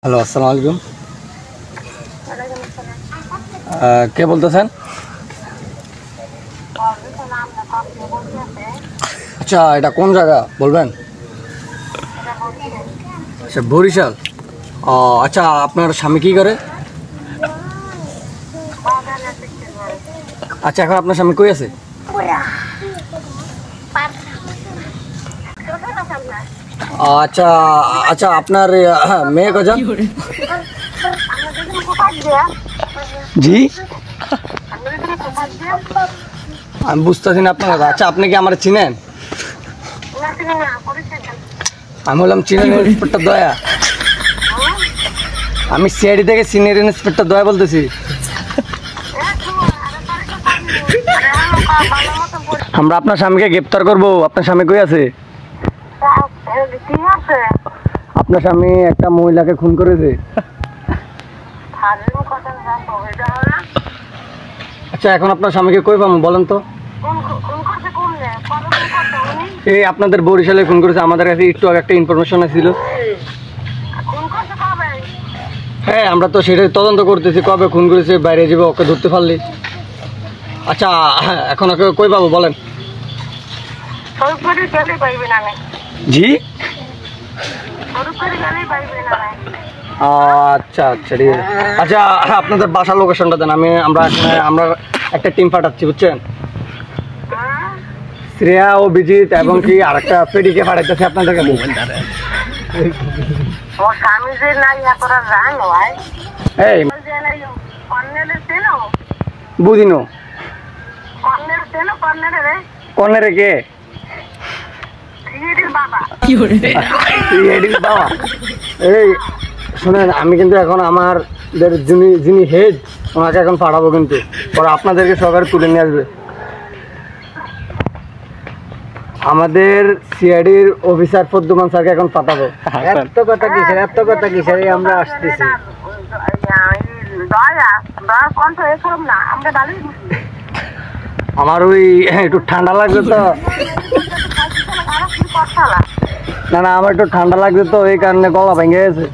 Hello, আসসালামু আলাইকুম। কে বলতেছেন? আচ্ছা, এটা কোন জায়গা বলবেন? আচ্ছা, বরিশাল। ও আচ্ছা, আপনার স্বামী কী করে? আচ্ছা, এখন আপনার স্বামী কই আছে? আচ্ছা আচ্ছা, আপনার মেয়ে কজন? জি, আমি বুঝতেছি না আপনার কথা। আচ্ছা, আপনি কি আমার চিনেন? আমি বললাম চিনেন ইন্সপেক্টর দয়া। আমি সিআইডি থেকে সিনিয়র ইন্সপেক্টর দয়া বলতেছি। আমরা আপনার স্বামীকে গ্রেপ্তার করব। আপনার স্বামী কই আছে? আপনার স্বামী একটা মহিলাকে খুন করেছে। আচ্ছা, এখন আপনার স্বামীকে কই পাবো বলেন তো? এই আপনাদের বরিশালে খুন করেছে। আমাদের কাছে একটু আগে একটা ইনফরমেশন ছিল। হ্যাঁ, আমরা তো সেটাই তদন্ত করতেছি, কবে খুন করেছে, বাইরে যাবে ওকে ধরতে পারলি। আচ্ছা, এখন ওকে কই পাবো বলেন? জি, আচ্ছা আচ্ছা, ঠিক আছে। আচ্ছা, আপনাদের বাসার লোকেশনটা দেন। আমরা একটা টিম পাঠাচ্ছি, বুঝছেন? শ্রেয়া ও বিজিত এবং কি আরেকটা ফেডিকে পাঠাইতেছে আপনাদের কাছে। এই বুঝিনো কর্নেরে কে? বাবা, এই শুনেন, আমি কিন্তু এখন আমাদের যিনি হেড ওনাকে এখন পাঠাবো, কিন্তু পরে আপনাদেরকে সরকার তুলে নিয়ে আসবে। আমাদের সিআইডির অফিসার ফদ্দুমান স্যারকে এখন পাঠাবো। এত কথা কিসের আমরা আসতেছি। আমার ওই একটু ঠান্ডা লাগছে তো। না, আমার একটু ঠান্ডা লাগছে তো, এই কারণে গলা ভেঙে গেছে।